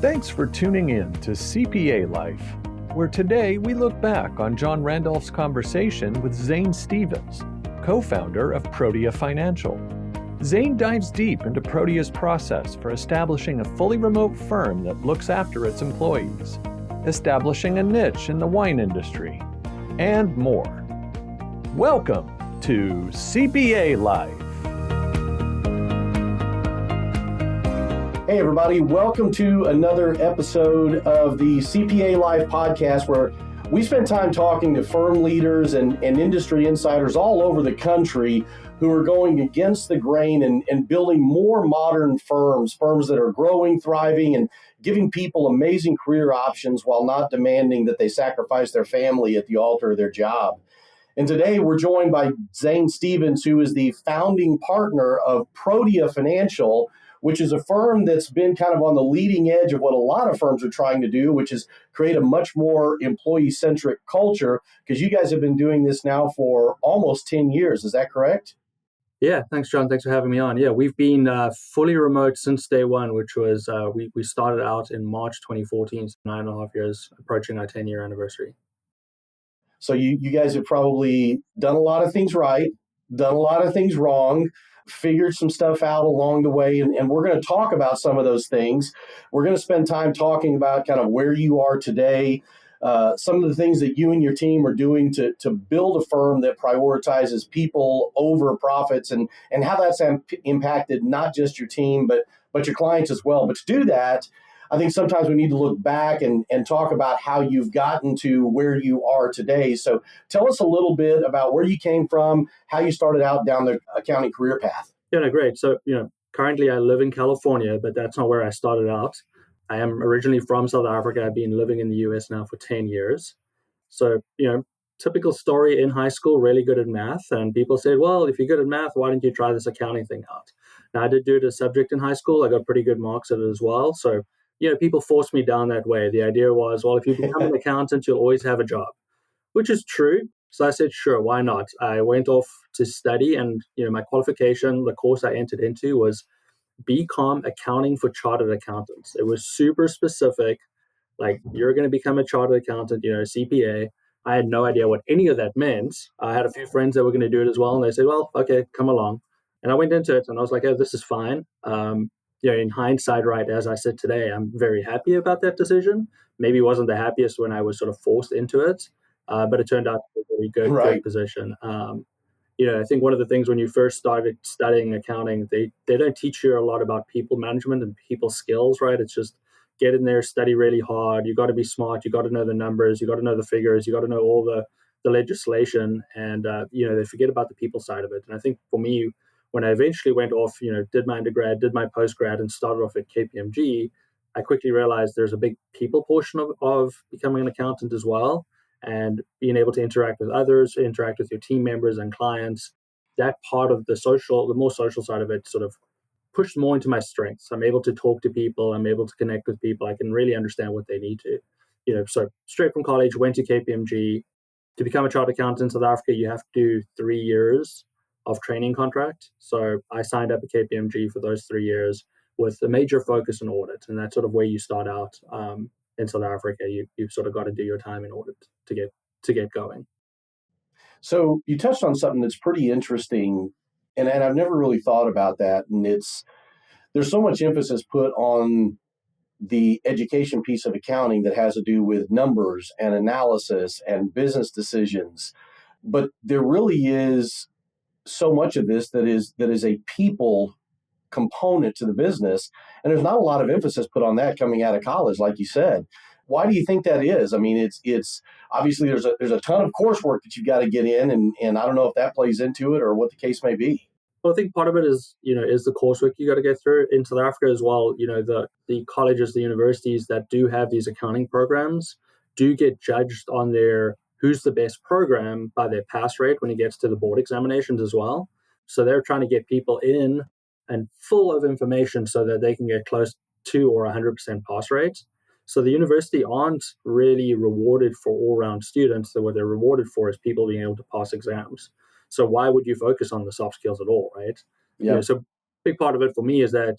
Thanks for tuning in to CPA Life, where today we look back on John Randolph's conversation with Zane Stevens, co-founder of Protea Financial. Zane dives deep into Protea's process for establishing a fully remote firm that looks after its employees, establishing a niche in the wine industry, and more. Welcome to CPA Life. Hey everybody, welcome to another episode of the CPA Life podcast, where we spend time talking to firm leaders and industry insiders all over the country who are going against the grain and building more modern firms that are growing, thriving, and giving people amazing career options while not demanding that they sacrifice their family at the altar of their job. And today we're joined by Zane Stevens, who is the founding partner of Protea Financial, which is a firm that's been kind of on the leading edge of what a lot of firms are trying to do, which is create a much more employee-centric culture, because you guys have been doing this now for almost 10 years. Is that correct? Yeah, thanks, John. Thanks for having me on. Yeah, we've been fully remote since day one, which was we started out in March 2014, so 9.5 years, approaching our 10-year anniversary. So you guys have probably done a lot of things right, done a lot of things wrong, figured some stuff out along the way, and we're going to talk about some of those things. We're going to spend time talking about kind of where you are today, some of the things that you and your team are doing to build a firm that prioritizes people over profits, and how that's impacted not just your team, but your clients as well. But to do that, I think sometimes we need to look back and talk about how you've gotten to where you are today. So tell us a little bit about where you came from, how you started out down the accounting career path. Yeah, no, great. So, currently I live in California, but that's not where I started out. I am originally from South Africa. I've been living in the US now for 10 years. So, typical story in high school, really good at math. And people said, well, if you're good at math, why don't you try this accounting thing out? Now, I did do it as a subject in high school. I got pretty good marks at it as well. So, people forced me down that way. The idea was, well, if you become an accountant, you'll always have a job, which is true. So I said, sure, why not? I went off to study, and my qualification, the course I entered into was BCom Accounting for Chartered Accountants. It was super specific, like you're going to become a chartered accountant, CPA. I had no idea what any of that meant. I had a few friends that were going to do it as well, and they said, well, okay, come along. And I went into it, and I was like, oh, this is fine. In hindsight, right, as I said today, I'm very happy about that decision. Maybe wasn't the happiest when I was sort of forced into it, but it turned out to be a very good position. I think one of the things when you first started studying accounting, they don't teach you a lot about people management and people skills, right? It's just get in there, study really hard. You got to be smart. You got to know the numbers. You got to know the figures. You got to know all the legislation, and they forget about the people side of it. And I think for me, when I eventually went off, did my undergrad, did my postgrad, and started off at KPMG, I quickly realized there's a big people portion of becoming an accountant as well, and being able to interact with others, interact with your team members and clients. That part of the more social side of it sort of pushed more into my strengths. I'm able to talk to people. I'm able to connect with people. I can really understand what they need to. So straight from college, went to KPMG. To become a chartered accountant in South Africa, you have to do 3 years of training contract. So I signed up at KPMG for those 3 years with a major focus on audit. And that's sort of where you start out in South Africa. You've sort of got to do your time in audit to get going. So you touched on something that's pretty interesting, and I've never really thought about that. And there's so much emphasis put on the education piece of accounting that has to do with numbers and analysis and business decisions. But there really is so much of this that is a people component to the business, and there's not a lot of emphasis put on that coming out of college, like you said. Why do you think that is? I mean, it's obviously there's a ton of coursework that you've got to get in, and I don't know if that plays into it or what the case may be. Well, I think part of it is the coursework you got to get through in South Africa as well. The colleges, the universities that do have these accounting programs do get judged on their who's the best program by their pass rate when it gets to the board examinations as well. So they're trying to get people in and full of information so that they can get close to or 100% pass rates. So the university aren't really rewarded for all-round students. So what they're rewarded for is people being able to pass exams. So why would you focus on the soft skills at all, right? Yeah. So a big part of it for me is that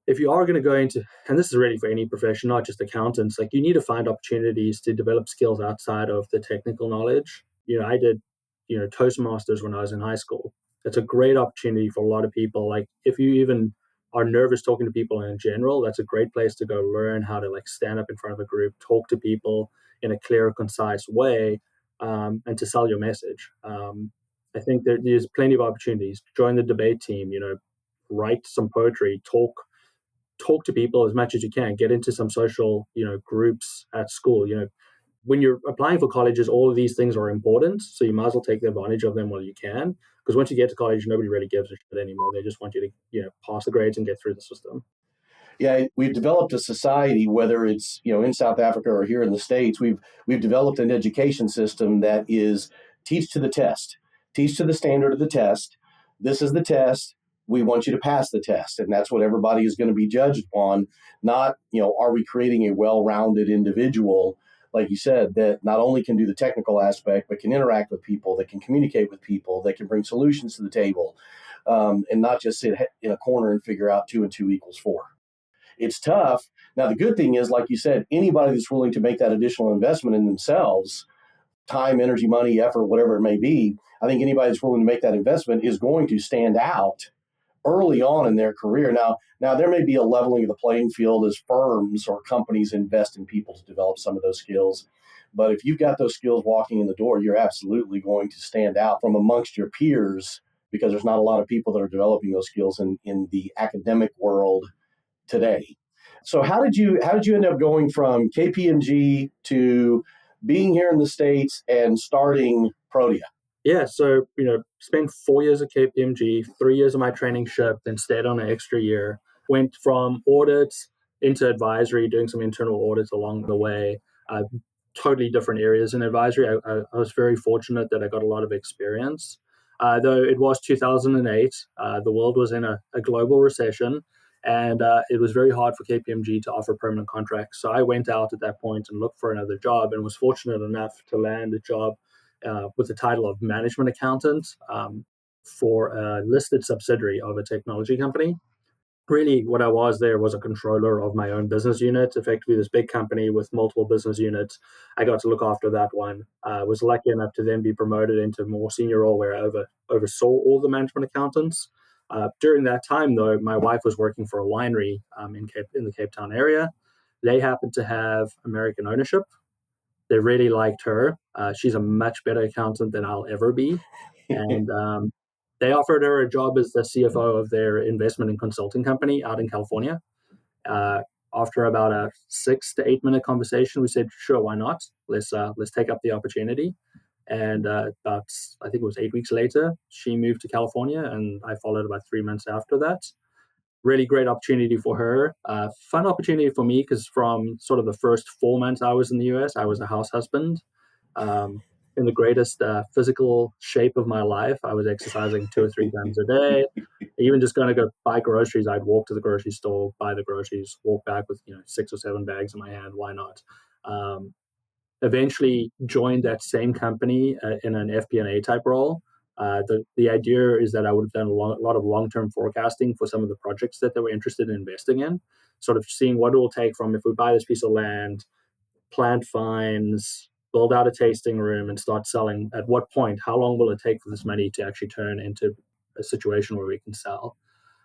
if you are going to go into, and this is really for any profession, not just accountants, like you need to find opportunities to develop skills outside of the technical knowledge. I did, Toastmasters when I was in high school. It's a great opportunity for a lot of people. Like if you even are nervous talking to people in general, that's a great place to go learn how to like stand up in front of a group, talk to people in a clear, concise way, and to sell your message. I think there's plenty of opportunities. Join the debate team, write some poetry, talk to people as much as you can, get into some social groups at school. When you're applying for colleges, all of these things are important, so you might as well take advantage of them while you can, because once you get to college, nobody really gives a shit anymore. They just want you to pass the grades and get through the system. Yeah, we've developed a society, whether it's in South Africa or here in the States, we've developed an education system that is teach to the test, teach to the standard of the test. This is the test. We want you to pass the test, and that's what everybody is going to be judged on. Not are we creating a well-rounded individual, like you said, that not only can do the technical aspect but can interact with people, that can communicate with people, that can bring solutions to the table, and not just sit in a corner and figure out 2 and 2 equals 4. It's tough. Now, the good thing is, like you said, anybody that's willing to make that additional investment in themselves, time, energy, money, effort, whatever it may be, I think anybody that's willing to make that investment is going to stand out early on in their career. Now there may be a leveling of the playing field as firms or companies invest in people to develop some of those skills. But if you've got those skills walking in the door, you're absolutely going to stand out from amongst your peers, because there's not a lot of people that are developing those skills in the academic world today. So how did you end up going from KPMG to being here in the States and starting Protea? Yeah, so spent 4 years at KPMG, 3 years of my training ship, then stayed on an extra year. Went from audits into advisory, doing some internal audits along the way. Totally different areas in advisory. I was very fortunate that I got a lot of experience. Though it was 2008, the world was in a global recession, and it was very hard for KPMG to offer permanent contracts. So I went out at that point and looked for another job, and was fortunate enough to land a job with the title of management accountant for a listed subsidiary of a technology company. Really, what I was there was a controller of my own business unit, effectively this big company with multiple business units. I got to look after that one. I was lucky enough to then be promoted into a more senior role where I oversaw all the management accountants. During that time, though, my wife was working for a winery in the Cape Town area. They happened to have American ownership. They really liked her. She's a much better accountant than I'll ever be. And they offered her a job as the CFO of their investment and consulting company out in California. After about a 6 to 8 minute conversation, we said, sure, why not? Let's take up the opportunity. And about, I think it was 8 weeks later, she moved to California, and I followed about 3 months after that. Really great opportunity for her. Fun opportunity for me, because from sort of the first 4 months I was in the US, I was a house husband. In the greatest physical shape of my life. I was exercising 2 or 3 times a day. Even just going to go buy groceries, I'd walk to the grocery store, buy the groceries, walk back with 6 or 7 bags in my hand. Why not? Eventually joined that same company in an FP&A type role. The idea is that I would have done a lot of long-term forecasting for some of the projects that they were interested in investing in, sort of seeing what it will take from if we buy this piece of land, plant vines, build out a tasting room, and start selling. At what point, how long will it take for this money to actually turn into a situation where we can sell?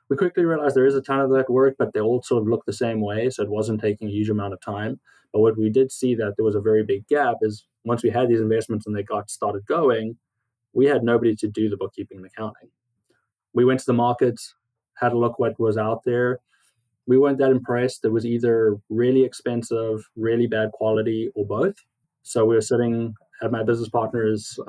We quickly realized there is a ton of that work, but they all sort of look the same way, so it wasn't taking a huge amount of time. But what we did see that there was a very big gap is once we had these investments and they got started going, we had nobody to do the bookkeeping and accounting. We went to the markets, had a look what was out there. We weren't that impressed. It was either really expensive, really bad quality, or both. So we were sitting at my business partner's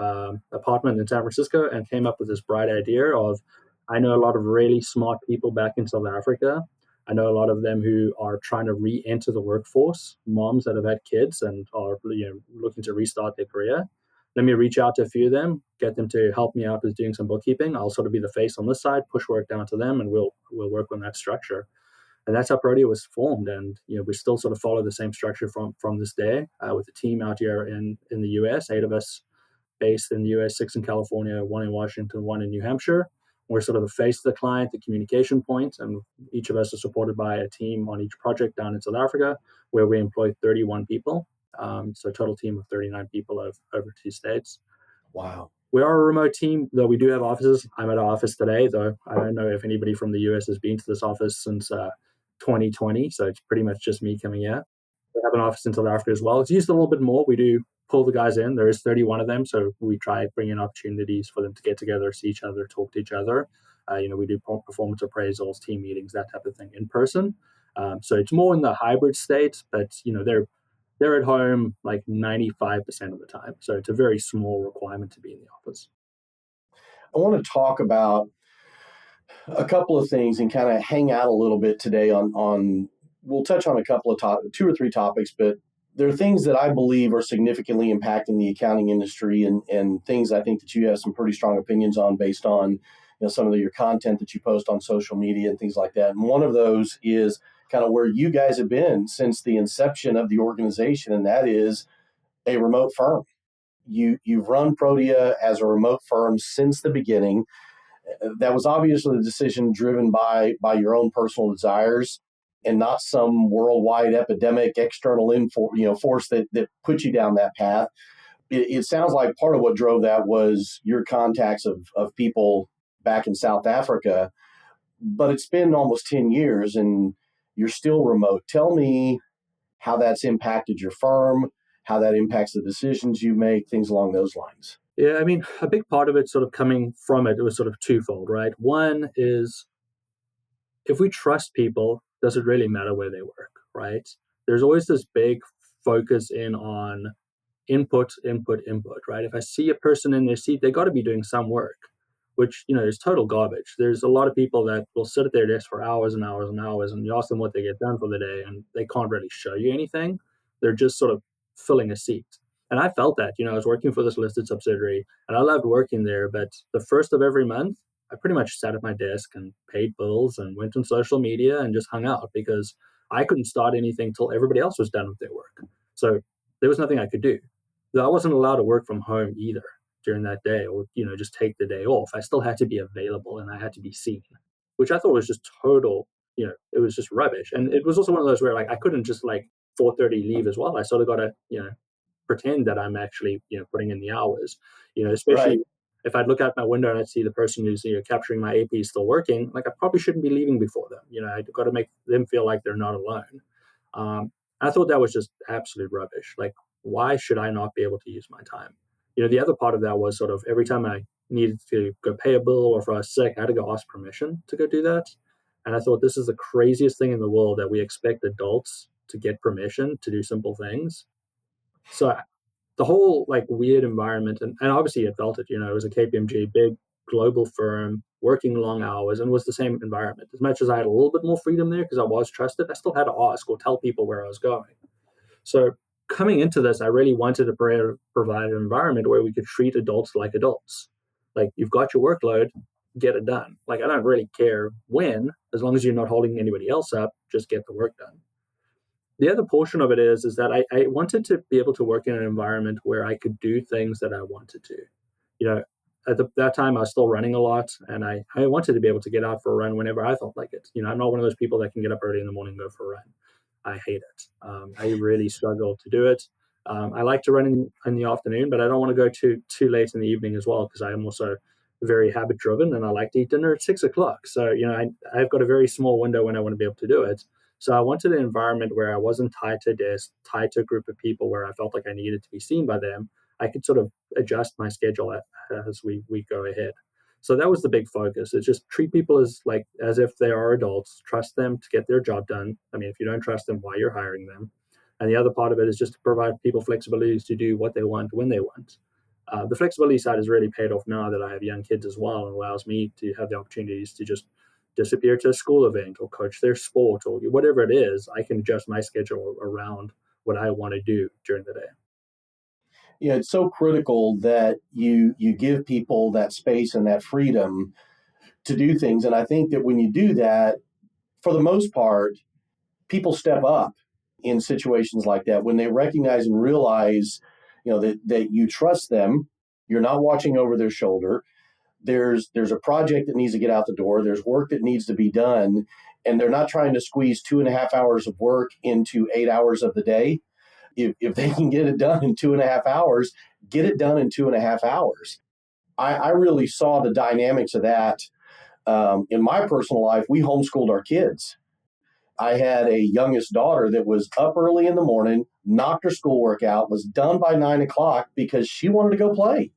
apartment in San Francisco and came up with this bright idea of, I know a lot of really smart people back in South Africa. I know a lot of them who are trying to re-enter the workforce, moms that have had kids and are looking to restart their career. Let me reach out to a few of them, get them to help me out with doing some bookkeeping. I'll sort of be the face on this side, push work down to them, and we'll work on that structure. And that's how Protea was formed. And we still sort of follow the same structure from this day, with a team out here in the US, 8 of us based in the US, 6 in California, 1 in Washington, 1 in New Hampshire. We're sort of the face of the client, the communication point, and each of us is supported by a team on each project down in South Africa, where we employ 31 people. So a total team of 39 people over 2 states. Wow. We are a remote team, though we do have offices. I'm at our office today, though I don't know if anybody from the US has been to this office since 2020. So it's pretty much just me coming here. We have an office in South Africa as well. It's used a little bit more. We do pull the guys in. There is 31 of them. So we try bring in opportunities for them to get together, see each other, talk to each other. We do performance appraisals, team meetings, that type of thing in person. So it's more in the hybrid state, but they're at home like 95% of the time. So it's a very small requirement to be in the office. I want to talk about a couple of things and kind of hang out a little bit today on we'll touch on a couple of two or three topics, but there are things that I believe are significantly impacting the accounting industry and things I think that you have some pretty strong opinions on based on some of your content that you post on social media and things like that. And one of those is kind of where you guys have been since the inception of the organization, and that is a remote firm. You've run Protea as a remote firm since the beginning. That was obviously the decision driven by your own personal desires and not some worldwide epidemic external force that put you down that path. It sounds like part of what drove that was your contacts of people back in South Africa, but it's been almost 10 years and you're still remote. Tell me how that's impacted your firm, how that impacts the decisions you make, things along those lines. Yeah, I mean, a big part of it sort of coming from it was sort of twofold, right? One is if we trust people, does it really matter where they work, right? There's always this big focus in on input, right? If I see a person in their seat, they got to be doing some work, which, is total garbage. There's a lot of people that will sit at their desk for hours and hours and hours, and you ask them what they get done for the day, and they can't really show you anything. They're just sort of filling a seat. And I felt that, I was working for this listed subsidiary, and I loved working there, but the first of every month, I pretty much sat at my desk and paid bills and went on social media and just hung out because I couldn't start anything till everybody else was done with their work. So there was nothing I could do. Though I wasn't allowed to work from home either during that day or, just take the day off. I still had to be available and I had to be seen, which I thought was just total, it was just rubbish. And it was also one of those where I couldn't just 4:30 leave as well. I sort of got to, pretend that I'm actually, putting in the hours, especially Right. If I'd look out my window and I'd see the person who's capturing my AP still working, I probably shouldn't be leaving before them. I've got to make them feel like they're not alone. I thought that was just absolute rubbish. Why should I not be able to use my time? The other part of that was sort of every time I needed to go pay a bill or if I was sick, I had to go ask permission to go do that. And I thought this is the craziest thing in the world that we expect adults to get permission to do simple things. So the whole weird environment, and obviously it felt it, it was a KPMG, big global firm, working long hours, and was the same environment. As much as I had a little bit more freedom there because I was trusted, I still had to ask or tell people where I was going. So coming into this, I really wanted to provide an environment where we could treat adults like adults. You've got your workload, get it done. I don't really care when, as long as you're not holding anybody else up, just get the work done. The other portion of it is that I wanted to be able to work in an environment where I could do things that I wanted to. At that time, I was still running a lot, and I wanted to be able to get out for a run whenever I felt like it. I'm not one of those people that can get up early in the morning and go for a run. I hate it. I really struggle to do it. I like to run in the afternoon, but I don't want to go too late in the evening as well because I am also very habit driven, and I like to eat dinner at 6:00. So I've got a very small window when I want to be able to do it. So I wanted an environment where I wasn't tied to a desk, tied to a group of people where I felt like I needed to be seen by them. I could sort of adjust my schedule as we go ahead. So that was the big focus. It's just treat people as if they are adults, trust them to get their job done. I mean, if you don't trust them, why you're hiring them? And the other part of it is just to provide people flexibilities to do what they want when they want. The flexibility side has really paid off now that I have young kids as well, and allows me to have the opportunities to just disappear to a school event or coach their sport or whatever it is. I can adjust my schedule around what I want to do during the day. It's so critical that you give people that space and that freedom to do things. And I think that when you do that, for the most part, people step up in situations like that when they recognize and realize, that you trust them, you're not watching over their shoulder. there's a project that needs to get out the door, there's work that needs to be done, and they're not trying to squeeze 2.5 hours of work into 8 hours of the day. If they can get it done in 2.5 hours, get it done in 2.5 hours. I really saw the dynamics of that. In my personal life, we homeschooled our kids. I had a youngest daughter that was up early in the morning, knocked her schoolwork out, was done by 9 o'clock because she wanted to go play.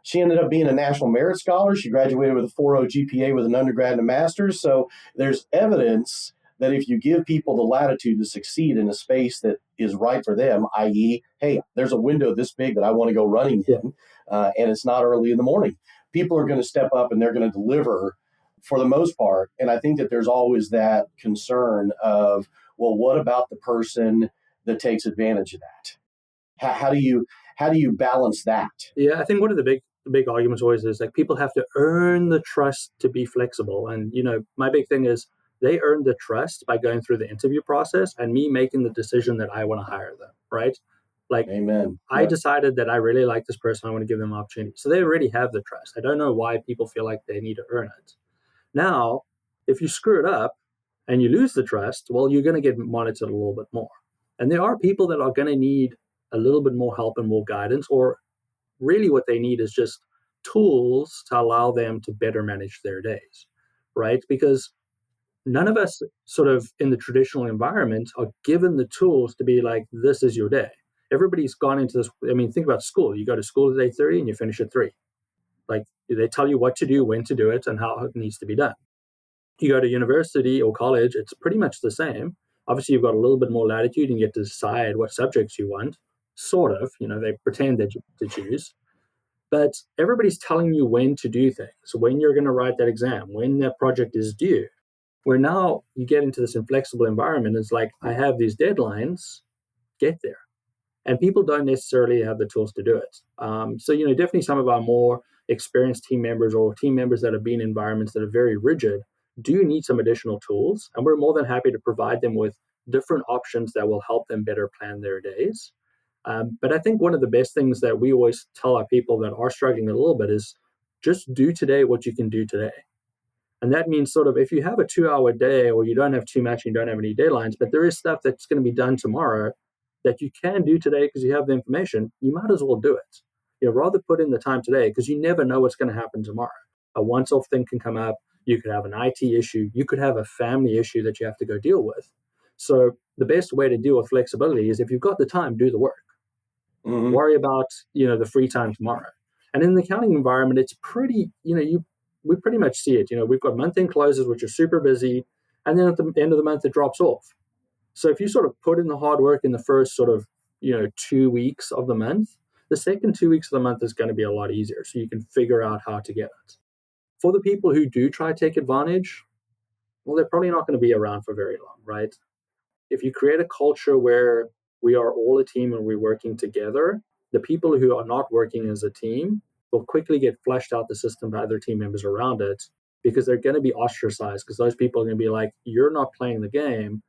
She ended up being a National Merit Scholar. She graduated with a 4.0 GPA with an undergrad and a master's. So there's evidence that if you give people the latitude to succeed in a space that is right for them, i.e., hey, there's a window this big that I want to go running in, and it's not early in the morning, people are going to step up and they're going to deliver for the most part. And I think that there's always that concern of, well, what about the person that takes advantage of that? How do you balance that? Yeah, I think one of the big arguments always is like people have to earn the trust to be flexible. And, my big thing is they earn the trust by going through the interview process and me making the decision that I want to hire them, right? Like, Amen. I decided that I really like this person. I want to give them an opportunity. So they already have the trust. I don't know why people feel like they need to earn it. Now, if you screw it up and you lose the trust, well, you're going to get monitored a little bit more. And there are people that are going to need a little bit more help and more guidance, or really what they need is just tools to allow them to better manage their days, right? Because none of us sort of in the traditional environment are given the tools to be like, this is your day. Everybody's gone into this. I mean, think about school. You go to school at 8:30 and you finish at 3. Like, they tell you what to do, when to do it, and how it needs to be done. You go to university or college, it's pretty much the same. Obviously, you've got a little bit more latitude and you get to decide what subjects you want, sort of. They pretend that you to choose. But everybody's telling you when to do things, when you're going to write that exam, when that project is due. Where now you get into this inflexible environment, it's like, I have these deadlines, get there. And people don't necessarily have the tools to do it. So, definitely some of our more experienced team members or team members that have been in environments that are very rigid do need some additional tools. And we're more than happy to provide them with different options that will help them better plan their days. But I think one of the best things that we always tell our people that are struggling a little bit is just do today what you can do today. And that means sort of if you have a 2-hour day or you don't have too much and you don't have any deadlines, but there is stuff that's going to be done tomorrow that you can do today because you have the information, you might as well do it. Rather put in the time today because you never know what's going to happen tomorrow. A once-off thing can come up. You could have an IT issue. You could have a family issue that you have to go deal with. So the best way to deal with flexibility is if you've got the time, do the work. Mm-hmm. Worry about, the free time tomorrow. And in the accounting environment, it's pretty, we pretty much see it. We've got month-end closes, which are super busy. And then at the end of the month, it drops off. So if you sort of put in the hard work in the first sort of, 2 weeks of the month, the second 2 weeks of the month is going to be a lot easier. So you can figure out how to get it. For the people who do try to take advantage, well, they're probably not going to be around for very long, right? If you create a culture where we are all a team and we're working together, the people who are not working as a team will quickly get flushed out the system by other team members around it because they're going to be ostracized because those people are going to be like, you're not playing the game,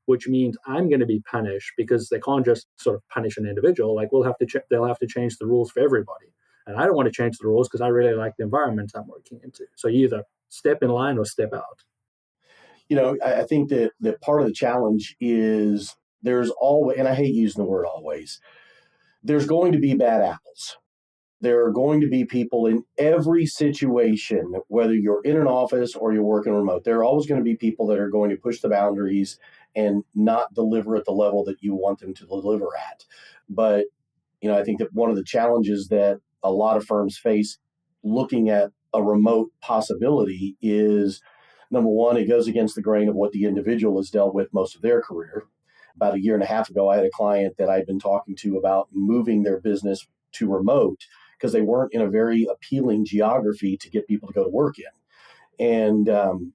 which means I'm going to be punished because they can't just sort of punish an individual. Like they'll have to change the rules for everybody. And I don't want to change the rules because I really like the environment I'm working into. So you either step in line or step out. I think that part of the challenge is there's always, and I hate using the word always, there's going to be bad apples. There are going to be people in every situation, whether you're in an office or you're working remote, there are always going to be people that are going to push the boundaries and not deliver at the level that you want them to deliver at. But, I think that one of the challenges that a lot of firms face looking at a remote possibility is, number one, it goes against the grain of what the individual has dealt with most of their career. About a year and a half ago, I had a client that I'd been talking to about moving their business to remote because they weren't in a very appealing geography to get people to go to work in. And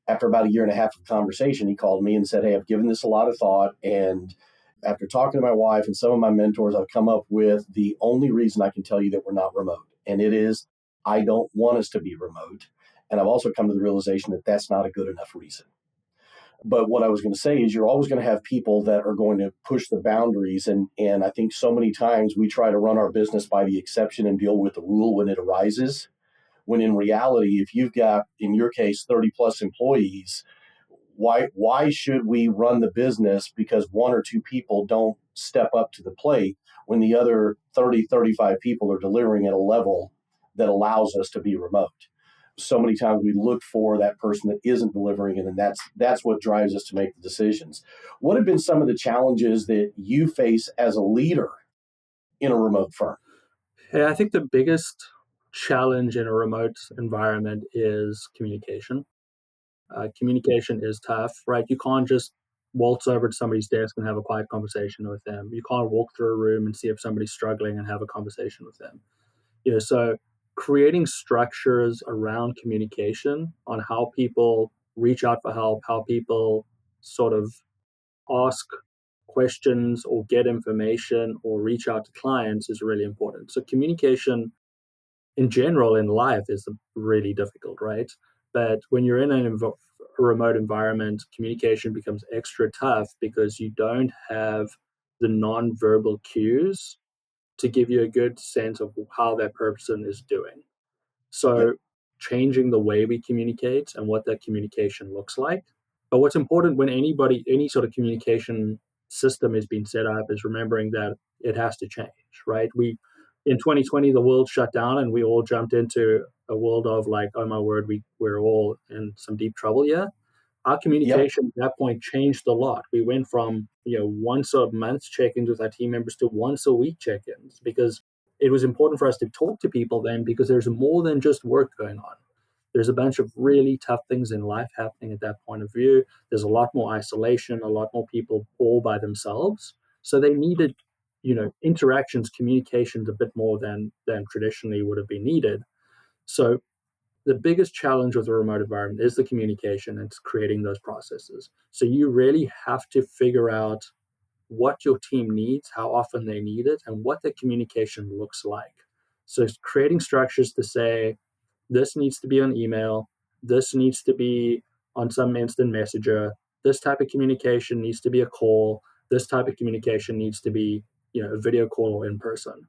after about a year and a half of conversation, he called me and said, hey, I've given this a lot of thought. And after talking to my wife and some of my mentors, I've come up with the only reason I can tell you that we're not remote. And it is, I don't want us to be remote. And I've also come to the realization that that's not a good enough reason. But what I was going to say is you're always going to have people that are going to push the boundaries. And I think so many times we try to run our business by the exception and deal with the rule when it arises, when in reality, if you've got, in your case, 30 plus employees, why should we run the business because one or two people don't step up to the plate when the other 30, 35 people are delivering at a level that allows us to be remote? So many times we look for that person that isn't delivering, and then that's what drives us to make the decisions. What have been some of the challenges that you face as a leader in a remote firm? Yeah, I think the biggest challenge in a remote environment is communication. Communication is tough, right? You can't just waltz over to somebody's desk and have a quiet conversation with them. You can't walk through a room and see if somebody's struggling and have a conversation with them. So creating structures around communication on how people reach out for help, how people sort of ask questions or get information or reach out to clients is really important. So communication in general in life is really difficult, right? But when you're in a remote environment, communication becomes extra tough because you don't have the non-verbal cues to give you a good sense of how that person is doing. Yep. So changing the way we communicate and what that communication looks like. But what's important when any sort of communication system is being set up is remembering that it has to change, right? In 2020, the world shut down and we all jumped into a world of like, oh my word, we're all in some deep trouble here. Our Yep. communication at that point changed a lot. We went from once a month check-ins with our team members to once a week check-ins because it was important for us to talk to people then because there's more than just work going on. There's a bunch of really tough things in life happening at that point of view. There's a lot more isolation, a lot more people all by themselves. So they needed, interactions, communications a bit more than traditionally would have been needed. So the biggest challenge with a remote environment is the communication and creating those processes. So you really have to figure out what your team needs, how often they need it, and what the communication looks like. So creating structures to say, this needs to be on email, this needs to be on some instant messenger, this type of communication needs to be a call, this type of communication needs to be, a video call or in person.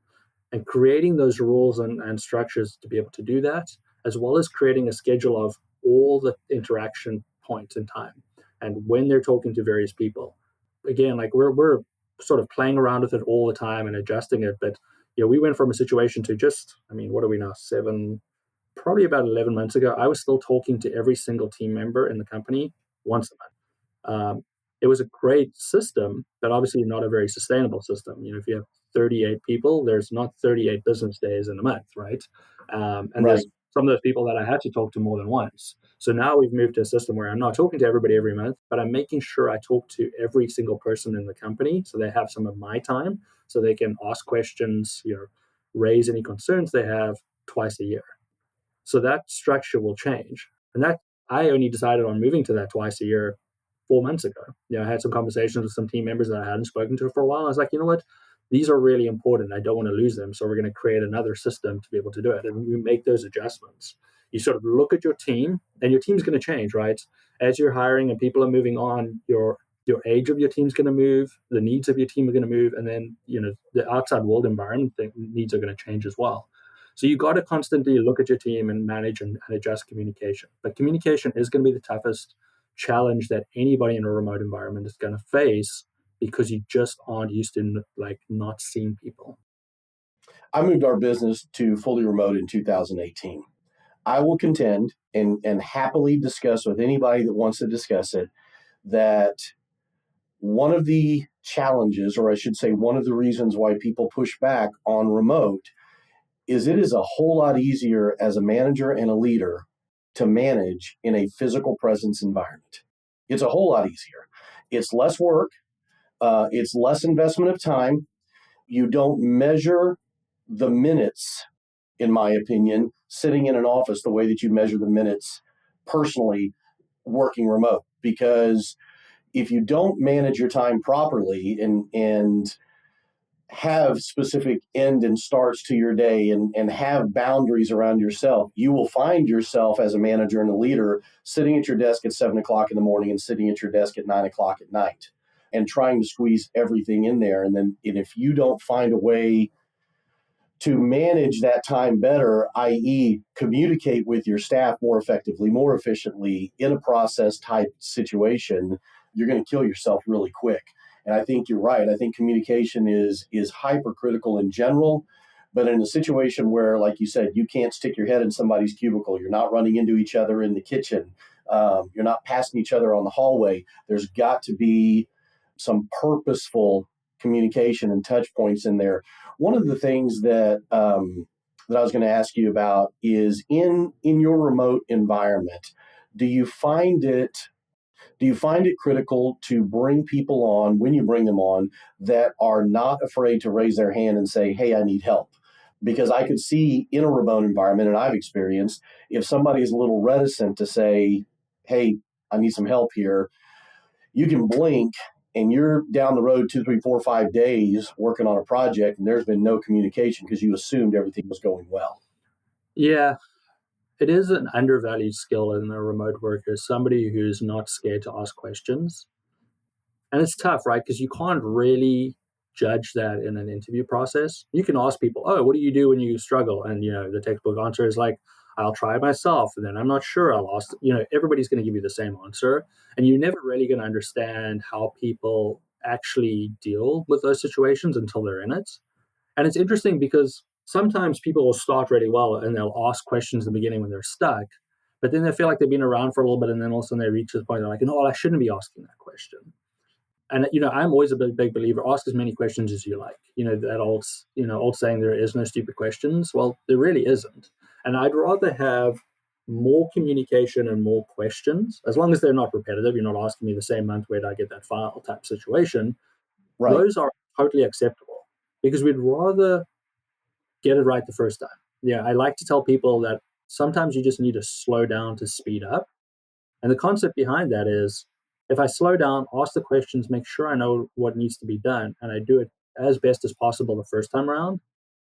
And creating those rules and structures to be able to do that, as well as creating a schedule of all the interaction points in time and when they're talking to various people. Again, like we're sort of playing around with it all the time and adjusting it. But we went from a situation to what are we now? Probably about 11 months ago, I was still talking to every single team member in the company once a month. It was a great system, but obviously not a very sustainable system. If you have 38 people, there's not 38 business days in a month, right? And Right. there's some of those people that I had to talk to more than once. So now we've moved to a system where I'm not talking to everybody every month, but I'm making sure I talk to every single person in the company so they have some of my time so they can ask questions, raise any concerns they have twice a year. So that structure will change. And that I only decided on moving to that twice a year 4 months ago. I had some conversations with some team members that I hadn't spoken to for a while. I was like, you know what? These are really important. I don't want to lose them. So we're going to create another system to be able to do it. And we make those adjustments. You sort of look at your team, and your team's going to change, right? As you're hiring and people are moving on, your age of your team's going to move, the needs of your team are going to move, and then the outside world environment needs are going to change as well. So you got to constantly look at your team and manage and adjust communication. But communication is going to be the toughest challenge that anybody in a remote environment is going to face because you just aren't used to not seeing people. I moved our business to fully remote in 2018. I will contend and happily discuss with anybody that wants to discuss it that one of the challenges, or I should say one of the reasons why people push back on remote is it is a whole lot easier as a manager and a leader to manage in a physical presence environment. It's a whole lot easier. It's less work. It's less investment of time. You don't measure the minutes, in my opinion, sitting in an office the way that you measure the minutes personally working remote. Because if you don't manage your time properly and have specific end and starts to your day and have boundaries around yourself, you will find yourself as a manager and a leader sitting at your desk at 7 o'clock in the morning and sitting at your desk at 9 o'clock at night and trying to squeeze everything in there. And if you don't find a way to manage that time better, i.e., communicate with your staff more effectively, more efficiently in a process type situation, you're going to kill yourself really quick. And I think you're right. I think communication is hypercritical in general. But in a situation where, like you said, you can't stick your head in somebody's cubicle, you're not running into each other in the kitchen, you're not passing each other on the hallway, there's got to be some purposeful communication and touch points in there. One of the things that that I was going to ask you about is in your remote environment, do you find it critical to bring people on, when you bring them on, that are not afraid to raise their hand and say, hey, I need help? Because I could see in a remote environment, and I've experienced, if somebody is a little reticent to say, hey, I need some help here, you can blink and you're down the road 2, 3, 4, 5 days working on a project, and there's been no communication because you assumed everything was going well. Yeah, it is an undervalued skill in a remote worker, somebody who's not scared to ask questions. And it's tough, right? Because you can't really judge that in an interview process. You can ask people, oh, what do you do when you struggle? And, the textbook answer is like, I'll try it myself. And then I'm not sure, I'll ask, everybody's going to give you the same answer. And you're never really going to understand how people actually deal with those situations until they're in it. And it's interesting because sometimes people will start really well and they'll ask questions in the beginning when they're stuck, but then they feel like they've been around for a little bit, and then all of a sudden they reach this point, they're like, no, I shouldn't be asking that question. And I'm always a big believer, ask as many questions as you like. That old saying, there is no stupid questions. Well, there really isn't. And I'd rather have more communication and more questions, as long as they're not repetitive. You're not asking me the same month, where did I get that file type situation. Right. Those are totally acceptable, because we'd rather get it right the first time. Yeah, I like to tell people that sometimes you just need to slow down to speed up. And the concept behind that is, if I slow down, ask the questions, make sure I know what needs to be done, and I do it as best as possible the first time around,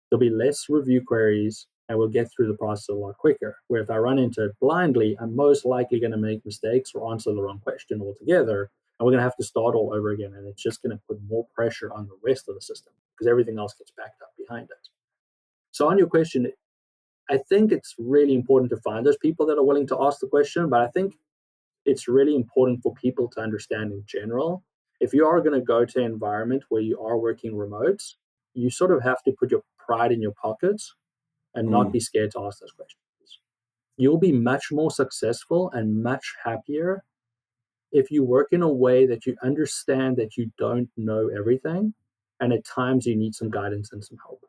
there'll be less review queries and we'll get through the process a lot quicker. Where if I run into it blindly, I'm most likely going to make mistakes or answer the wrong question altogether. And we're going to have to start all over again. And it's just going to put more pressure on the rest of the system because everything else gets backed up behind it. So on your question, I think it's really important to find those people that are willing to ask the question, but I think it's really important for people to understand in general, if you are going to go to an environment where you are working remote, you sort of have to put your pride in your pockets and not be scared to ask those questions. You'll be much more successful and much happier if you work in a way that you understand that you don't know everything, and at times you need some guidance and some help.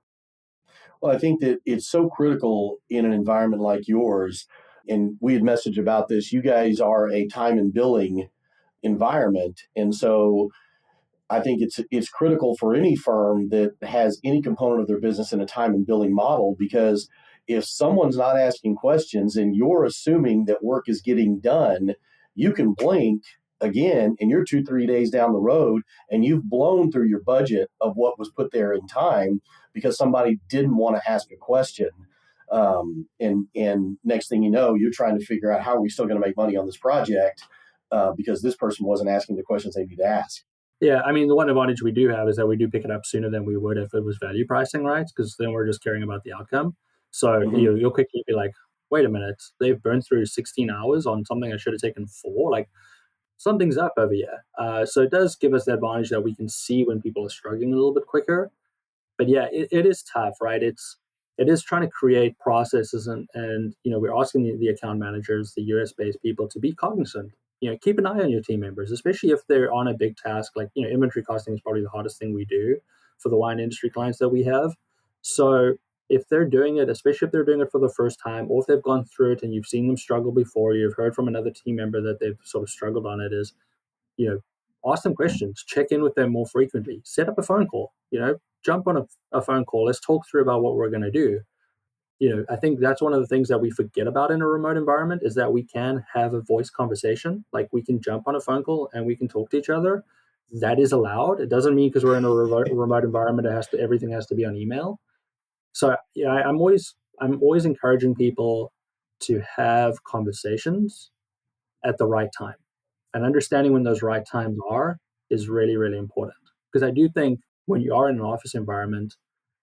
Well, I think that it's so critical in an environment like yours, and we had messaged about this. You guys are a time and billing environment, and so I think it's critical for any firm that has any component of their business in a time and billing model, because if someone's not asking questions and you're assuming that work is getting done, you can blink again and you're 2, 3 days down the road and you've blown through your budget of what was put there in time because somebody didn't want to ask a question. And next thing you know, you're trying to figure out how are we still going to make money on this project because this person wasn't asking the questions they need to ask. Yeah, I mean, the one advantage we do have is that we do pick it up sooner than we would if it was value pricing, right? Because then we're just caring about the outcome. So you'll quickly be like, wait a minute, they've burned through 16 hours on something I should have taken 4. Like, something's up over here. So it does give us the advantage that we can see when people are struggling a little bit quicker. But yeah, it is tough, right? It is trying to create processes and we're asking the account managers, the US-based people, to be cognizant. Keep an eye on your team members, especially if they're on a big task. Like, inventory costing is probably the hardest thing we do for the wine industry clients that we have. So if they're doing it, especially if they're doing it for the first time, or if they've gone through it and you've seen them struggle before, you've heard from another team member that they've sort of struggled on it, is, ask them questions, check in with them more frequently, set up a phone call, jump on a phone call. Let's talk through about what we're going to do. I think that's one of the things that we forget about in a remote environment is that we can have a voice conversation. Like, we can jump on a phone call and we can talk to each other. That is allowed. It doesn't mean because we're in a remote environment, everything has to be on email. So I'm always encouraging people to have conversations at the right time, and understanding when those right times are is really, really important. Because I do think when you are in an office environment,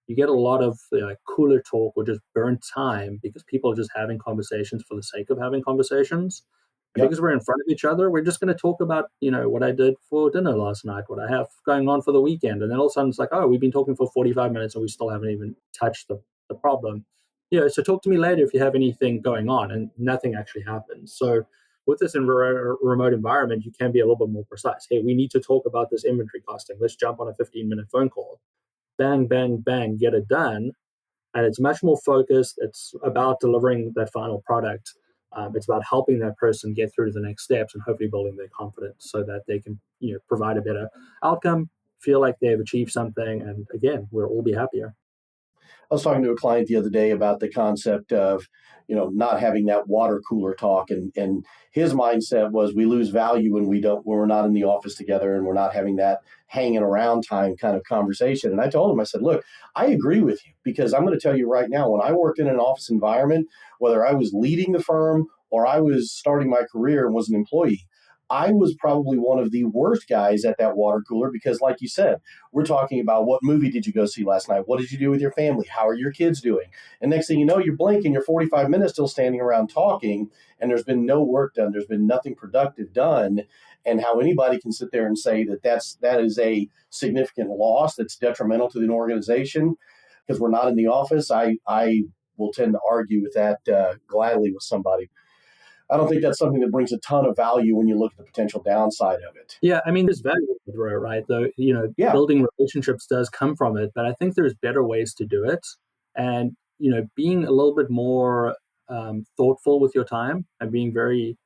you get a lot of cooler talk or just burnt time because people are just having conversations for the sake of having conversations. And Yep. because we're in front of each other, we're just going to talk about, what I did for dinner last night, what I have going on for the weekend. And then all of a sudden it's like, oh, we've been talking for 45 minutes and we still haven't even touched the problem. So talk to me later if you have anything going on, and nothing actually happens. So with this remote environment, you can be a little bit more precise. Hey, we need to talk about this inventory costing. Let's jump on a 15-minute phone call. Bang, bang, bang, get it done. And it's much more focused. It's about delivering that final product. It's about helping that person get through to the next steps and hopefully building their confidence so that they can provide a better outcome, feel like they've achieved something, and again, we'll all be happier. I was talking to a client the other day about the concept of, not having that water cooler talk, and his mindset was we lose value when when we're not in the office together and we're not having that hanging around time kind of conversation. And I told him, I said, look, I agree with you, because I'm going to tell you right now, when I worked in an office environment, whether I was leading the firm or I was starting my career and was an employee, I was probably one of the worst guys at that water cooler, because like you said, we're talking about what movie did you go see last night? What did you do with your family? How are your kids doing? And next thing you know, you blink and you're 45 minutes still standing around talking, and there's been no work done. There's been nothing productive done. And how anybody can sit there and say that is a significant loss that's detrimental to an organization because we're not in the office, I will tend to argue with that gladly with somebody. I don't think that's something that brings a ton of value when you look at the potential downside of it. Yeah, I mean, there's value with it, right? Though, Yeah, building relationships does come from it, but I think there's better ways to do it. And, being a little bit more thoughtful with your time and being very,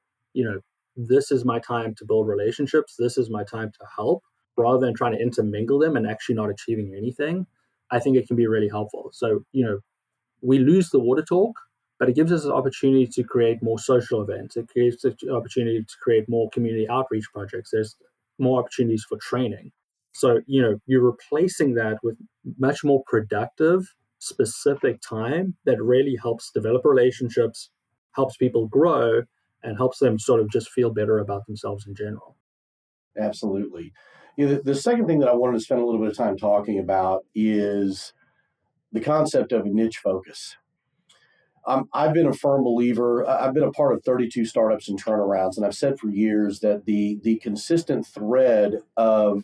this is my time to build relationships. This is my time to help, rather than trying to intermingle them and actually not achieving anything. I think it can be really helpful. So, we lose the water talk, but it gives us an opportunity to create more social events. It gives us an opportunity to create more community outreach projects. There's more opportunities for training. So, you're replacing that with much more productive, specific time that really helps develop relationships, helps people grow, and helps them sort of just feel better about themselves in general. absolutely. The second thing that I wanted to spend a little bit of time talking about is the concept of a niche focus. I've been a firm believer. I've been a part of 32 startups and turnarounds, and I've said for years that the consistent thread of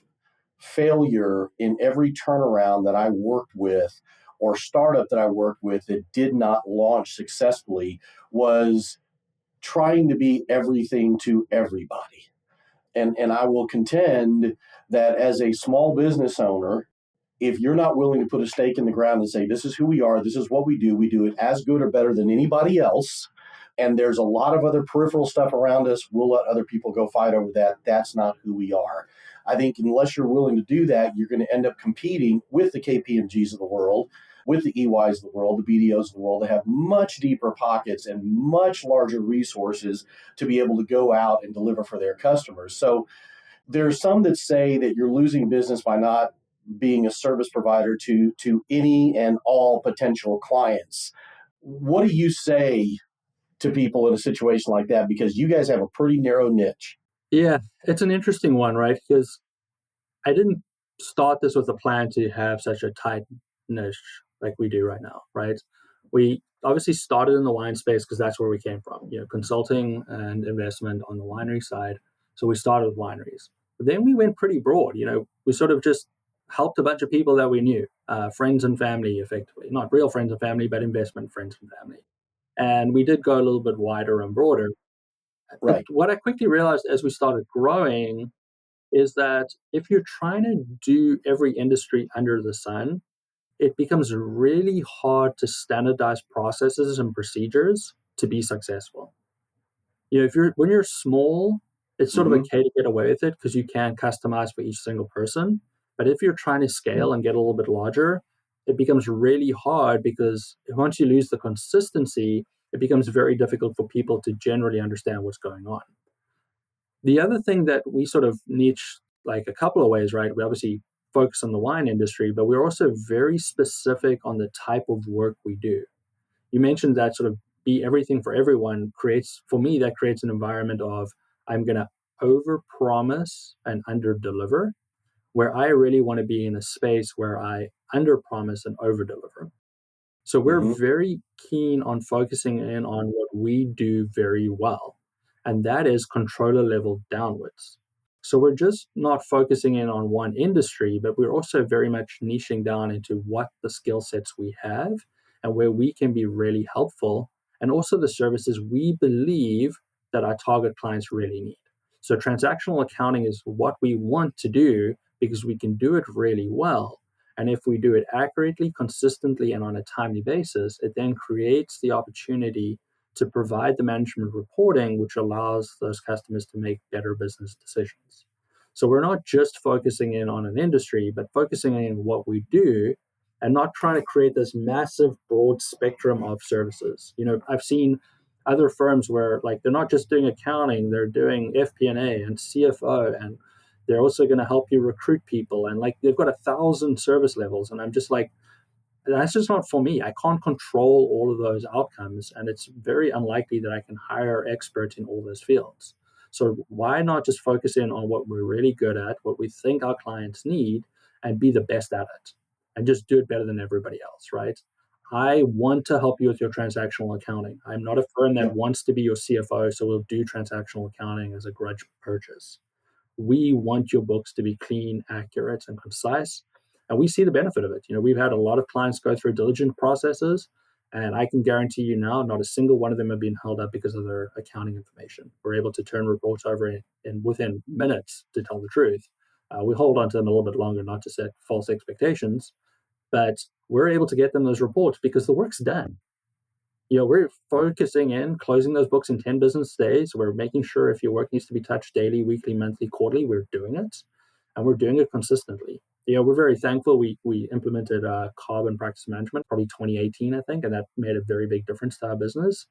failure in every turnaround that I worked with or startup that I worked with that did not launch successfully was trying to be everything to everybody. And I will contend that as a small business owner, if you're not willing to put a stake in the ground and say, this is who we are, this is what we do it as good or better than anybody else, and there's a lot of other peripheral stuff around us, we'll let other people go fight over that. That's not who we are. I think unless you're willing to do that, you're going to end up competing with the KPMGs of the world, with the EYs of the world, the BDOs of the world that have much deeper pockets and much larger resources to be able to go out and deliver for their customers. So there's some that say that you're losing business by not being a service provider to any and all potential clients. What do you say to people in a situation like that? Because you guys have a pretty narrow niche. Yeah, it's an interesting one, right? Because I didn't start this with a plan to have such a tight niche like we do right now, right? We obviously started in the wine space because that's where we came from, consulting and investment on the winery side. So we started with wineries. But then we went pretty broad. We sort of just helped a bunch of people that we knew, friends and family, effectively. Not real friends and family, but investment friends and family. And we did go a little bit wider and broader. But Right. what I quickly realized as we started growing is that if you're trying to do every industry under the sun, it becomes really hard to standardize processes and procedures to be successful. If when you're small, it's sort of Mm-hmm. okay to get away with it because you can customize for each single person. But if you're trying to scale and get a little bit larger, it becomes really hard because once you lose the consistency, it becomes very difficult for people to generally understand what's going on. The other thing that we sort of niche like a couple of ways, right? We obviously focus on the wine industry, but we're also very specific on the type of work we do. You mentioned that sort of be everything for everyone for me, that creates an environment of I'm going to over promise and under deliver. where I really want to be in a space where I under promise and over deliver. So we're Mm-hmm. very keen on focusing in on what we do very well, and that is controller level downwards. So we're just not focusing in on one industry, but we're also very much niching down into what the skill sets we have and where we can be really helpful, and also the services we believe that our target clients really need. So transactional accounting is what we want to do because we can do it really well. And if we do it accurately, consistently, and on a timely basis, it then creates the opportunity to provide the management reporting, which allows those customers to make better business decisions. So we're not just focusing in on an industry, but focusing in what we do and not trying to create this massive, broad spectrum of services. I've seen other firms where like they're not just doing accounting, they're doing FP&A and CFO, and they're also going to help you recruit people, and like they've got 1,000 service levels, and I'm just like, that's just not for me. I can't control all of those outcomes, and it's very unlikely that I can hire experts in all those fields. So why not just focus in on what we're really good at, what we think our clients need, and be the best at it, and just do it better than everybody else, right? I want to help you with your transactional accounting. I'm not a firm that wants to be your CFO, so we'll do transactional accounting as a grudge purchase. We want your books to be clean, accurate, and concise. And we see the benefit of it. We've had a lot of clients go through diligent processes, and I can guarantee you now, not a single one of them have been held up because of their accounting information. We're able to turn reports over in within minutes, to tell the truth. We hold on to them a little bit longer, not to set false expectations, but we're able to get them those reports because the work's done. We're focusing in, closing those books in 10 business days. We're making sure if your work needs to be touched daily, weekly, monthly, quarterly, we're doing it. And we're doing it consistently. We're very thankful. We implemented carbon practice management, probably 2018, I think, and that made a very big difference to our business.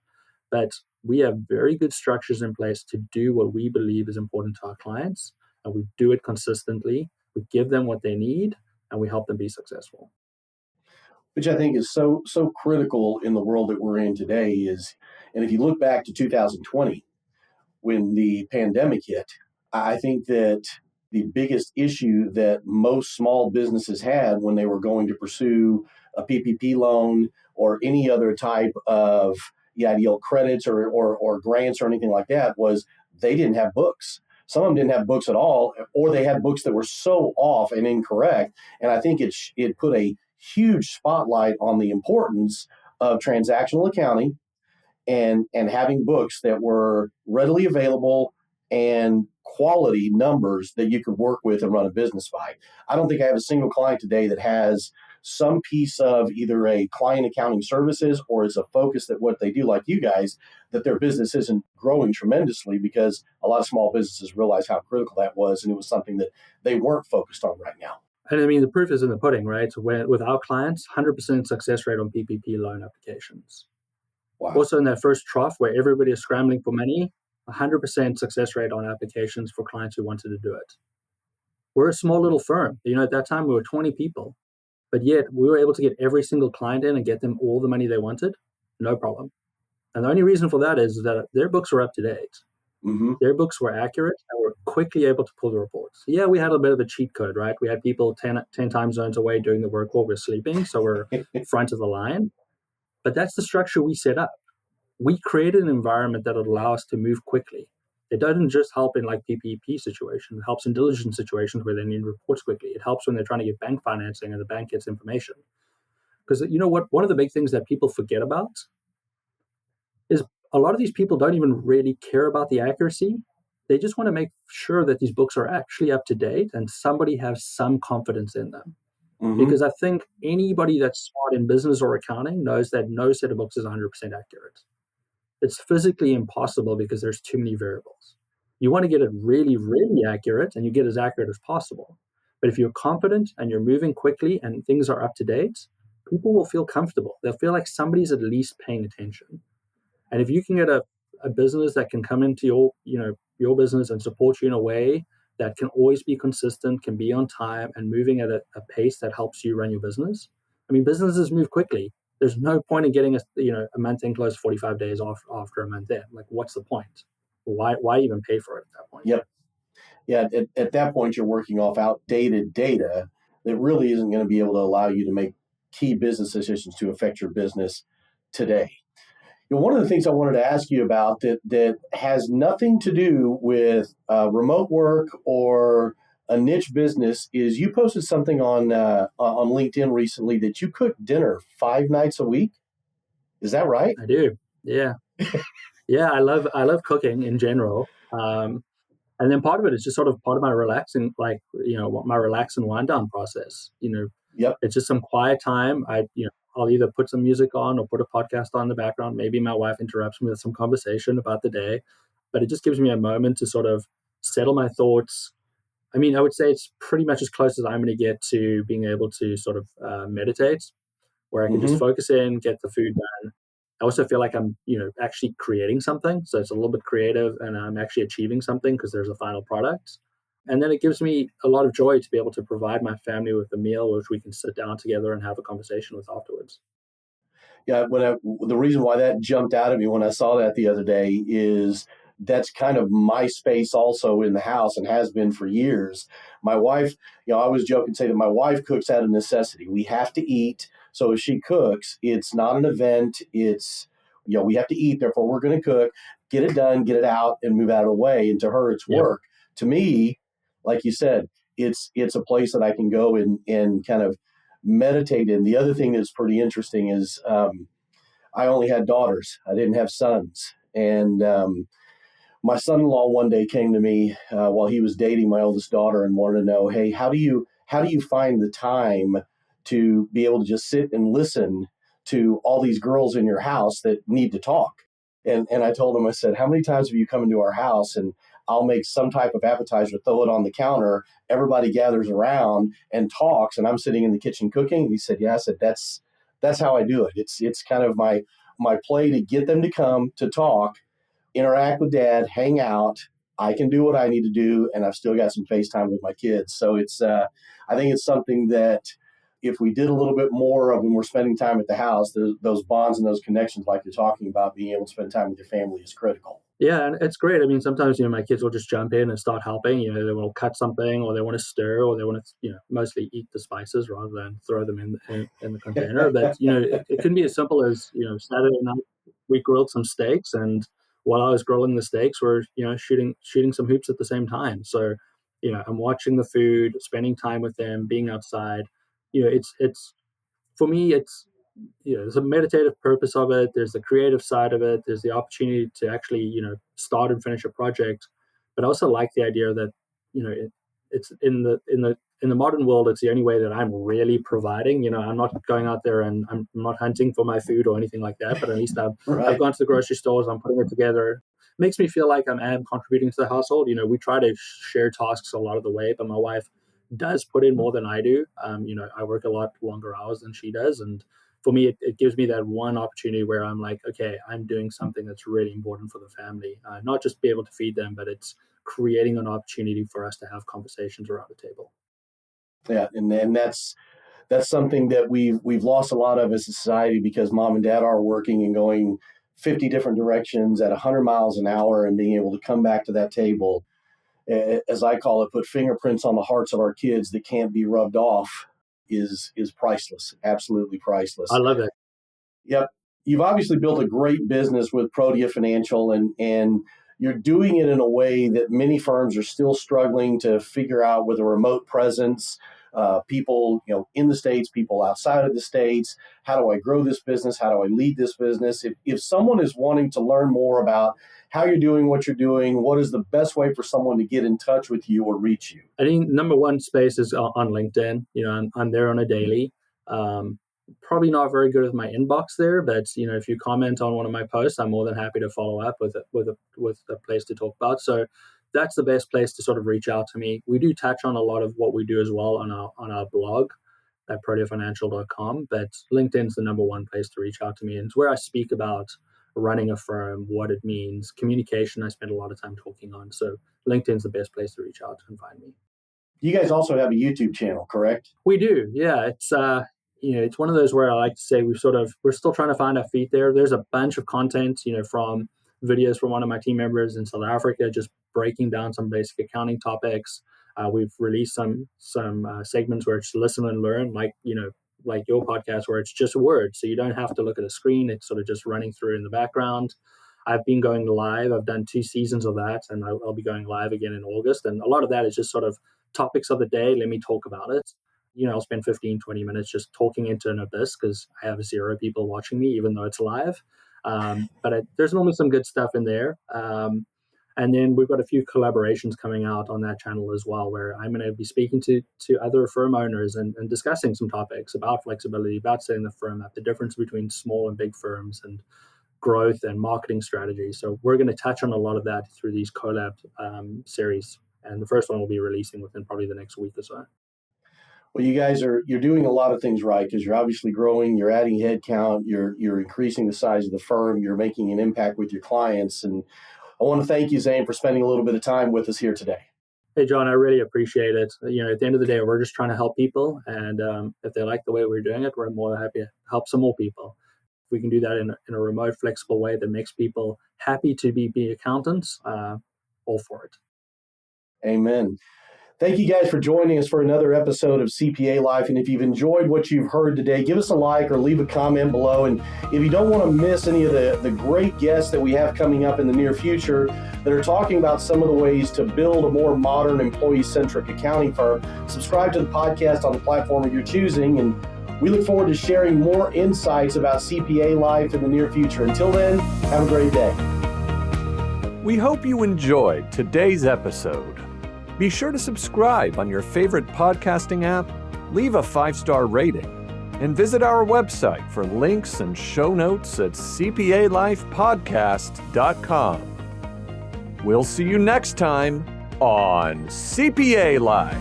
But we have very good structures in place to do what we believe is important to our clients. And we do it consistently. We give them what they need, and we help them be successful. Which I think is so critical in the world that we're in today is, and if you look back to 2020, when the pandemic hit, I think that the biggest issue that most small businesses had when they were going to pursue a PPP loan or any other type of EIDL credits or grants or anything like that was they didn't have books. Some of them didn't have books at all, or they had books that were so off and incorrect. And I think it put a huge spotlight on the importance of transactional accounting and having books that were readily available and quality numbers that you could work with and run a business by. I don't think I have a single client today that has some piece of either a client accounting services or is a focus that what they do, like you guys, that their business isn't growing tremendously because a lot of small businesses realized how critical that was, and it was something that they weren't focused on right now. And I mean, the proof is in the pudding, right? So with our clients, 100% success rate on PPP loan applications. Wow. Also in that first trough where everybody is scrambling for money, 100% success rate on applications for clients who wanted to do it. We're a small little firm. At that time we were 20 people, but yet we were able to get every single client in and get them all the money they wanted, no problem. And the only reason for that is that their books were up to date. Mm-hmm. Their books were accurate and were quickly able to pull the reports. Yeah, we had a bit of a cheat code, right? We had people 10 time zones away doing the work while we're sleeping, so we're front of the line. But that's the structure we set up. We created an environment that would allow us to move quickly. It doesn't just help in like PPP situations. It helps in diligent situations where they need reports quickly. It helps when they're trying to get bank financing and the bank gets information. Because you know what? One of the big things that people forget about is a lot of these people don't even really care about the accuracy. They just want to make sure that these books are actually up to date and somebody has some confidence in them. Mm-hmm. Because I think anybody that's smart in business or accounting knows that no set of books is 100% accurate. It's physically impossible because there's too many variables. You want to get it really, really accurate, and you get as accurate as possible. But if you're confident and you're moving quickly and things are up to date, people will feel comfortable. They'll feel like somebody's at least paying attention. And if you can get a business that can come into your business and support you in a way that can always be consistent, can be on time, and moving at a pace that helps you run your business. I mean, businesses move quickly. There's no point in getting a month in close 45 days off after a month in. Like, what's the point? Why even pay for it at that point? Yep. Yeah, at that point, you're working off outdated data that really isn't going to be able to allow you to make key business decisions to affect your business today. One of the things I wanted to ask you about that has nothing to do with remote work or a niche business is you posted something on LinkedIn recently that you cook dinner 5 nights a week. Is that right? I do. Yeah. Yeah. I love cooking in general. And then part of it is just sort of part of my relaxing, my relax and wind down process. Yep. It's just some quiet time. I'll either put some music on or put a podcast on in the background. Maybe my wife interrupts me with some conversation about the day, but it just gives me a moment to sort of settle my thoughts. I mean, I would say it's pretty much as close as I'm going to get to being able to sort of meditate, where I can just Mm-hmm. focus in, get the food done. I also feel like I'm, actually creating something. So it's a little bit creative and I'm actually achieving something because there's a final product. And then it gives me a lot of joy to be able to provide my family with a meal which we can sit down together and have a conversation with afterwards. Yeah, the reason why that jumped out at me when I saw that the other day is that's kind of my space also in the house and has been for years. My wife, I always joke and say that my wife cooks out of necessity. We have to eat. So if she cooks, it's not an event. It's, we have to eat. Therefore, we're going to cook, get it done, get it out, and move out of the way. And to her, it's Yep. work. To me, like you said, it's a place that I can go and kind of meditate in. The other thing that's pretty interesting is I only had daughters. I didn't have sons. And my son-in-law one day came to me while he was dating my oldest daughter and wanted to know, hey, how do you find the time to be able to just sit and listen to all these girls in your house that need to talk? And I told him, I said, how many times have you come into our house and I'll make some type of appetizer, throw it on the counter, everybody gathers around and talks, and I'm sitting in the kitchen cooking? And he said, yeah. I said, that's how I do it. It's kind of my play to get them to come to talk, interact with dad, hang out. I can do what I need to do, and I've still got some FaceTime with my kids. So I think it's something that if we did a little bit more of when we're spending time at the house, those bonds and those connections, like you're talking about, being able to spend time with your family is critical. Yeah, and it's great. I mean, sometimes, my kids will just jump in and start helping. They will cut something or they want to stir or they want to, mostly eat the spices rather than throw them in the container. But, it can be as simple as, Saturday night we grilled some steaks, and while I was grilling the steaks, we're, shooting some hoops at the same time. So, I'm watching the food, spending time with them, being outside. It's for me, it's there's a meditative purpose of it. There's the creative side of it. There's the opportunity to actually, start and finish a project. But I also like the idea that, it's in the modern world, it's the only way that I'm really providing. I'm not going out there and I'm not hunting for my food or anything like that. But at least I've Right. gone to the grocery stores. I'm putting it together. Makes me feel like I am contributing to the household. We try to share tasks a lot of the way, but my wife does put in more than I do. I work a lot longer hours than she does, and for me, it gives me that one opportunity where I'm like, okay, I'm doing something that's really important for the family. Not just be able to feed them, but it's creating an opportunity for us to have conversations around the table. Yeah, and that's something that we've lost a lot of as a society because mom and dad are working and going 50 different directions at 100 miles an hour, and being able to come back to that table, as I call it, put fingerprints on the hearts of our kids that can't be rubbed off is priceless, absolutely I priceless. love it. Yep. You've obviously built a great business with Protea Financial, and you're doing it in a way that many firms are still struggling to figure out with a remote presence. People, in the States, people outside of the States. How do I grow this business? How do I lead this business? If someone is wanting to learn more about how you're doing what you're doing, what is the best way for someone to get in touch with you or reach you? I think number one space is on LinkedIn. I'm there on a daily. Um, Probably not very good with my inbox there, but if you comment on one of my posts, I'm more than happy to follow up with a place to talk about. So that's the best place to sort of reach out to me. We do touch on a lot of what we do as well on our blog at proteafinancial.com, but LinkedIn's the number one place to reach out to me, and it's where I speak about running a firm, what it means, communication. I spend a lot of time talking on. So LinkedIn's the best place to reach out and find me. You guys also have a YouTube channel, correct? We do, yeah. It's one of those where I like to say we're still trying to find our feet there. There's a bunch of content, from videos from one of my team members in South Africa, just breaking down some basic accounting topics. We've released some segments where it's listen and learn, like your podcast, where it's just words, so you don't have to look at a screen. It's sort of just running through in the background. I've been going live. I've done 2 seasons of that, and I'll be going live again in August. And a lot of that is just sort of topics of the day. Let me talk about it. I'll spend 15, 20 minutes just talking into an abyss because I have 0 people watching me, even though it's live. But there's normally some good stuff in there. And then we've got a few collaborations coming out on that channel as well, where I'm going to be speaking to other firm owners and discussing some topics about flexibility, about setting the firm up, the difference between small and big firms, and growth and marketing strategies. So we're going to touch on a lot of that through these collab series. And the first one will be releasing within probably the next week or so. Well, you're doing a lot of things right, because you're obviously growing, you're adding headcount, you're increasing the size of the firm, you're making an impact with your clients. And I want to thank you, Zane, for spending a little bit of time with us here today. Hey, John, I really appreciate it. At the end of the day, we're just trying to help people. And if they like the way we're doing it, we're more than happy to help some more people. If we can do that in a remote, flexible way that makes people happy to be accountants, all for it. Amen. Thank you guys for joining us for another episode of CPA Life. And if you've enjoyed what you've heard today, give us a like or leave a comment below. And if you don't want to miss any of the great guests that we have coming up in the near future that are talking about some of the ways to build a more modern, employee-centric accounting firm, subscribe to the podcast on the platform of your choosing. And we look forward to sharing more insights about CPA Life in the near future. Until then, have a great day. We hope you enjoyed today's episode. Be sure to subscribe on your favorite podcasting app, leave a 5-star rating, and visit our website for links and show notes at cpalifepodcast.com. We'll see you next time on CPA Life.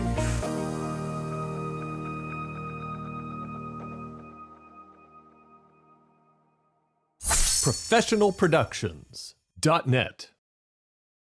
ProfessionalProductions.net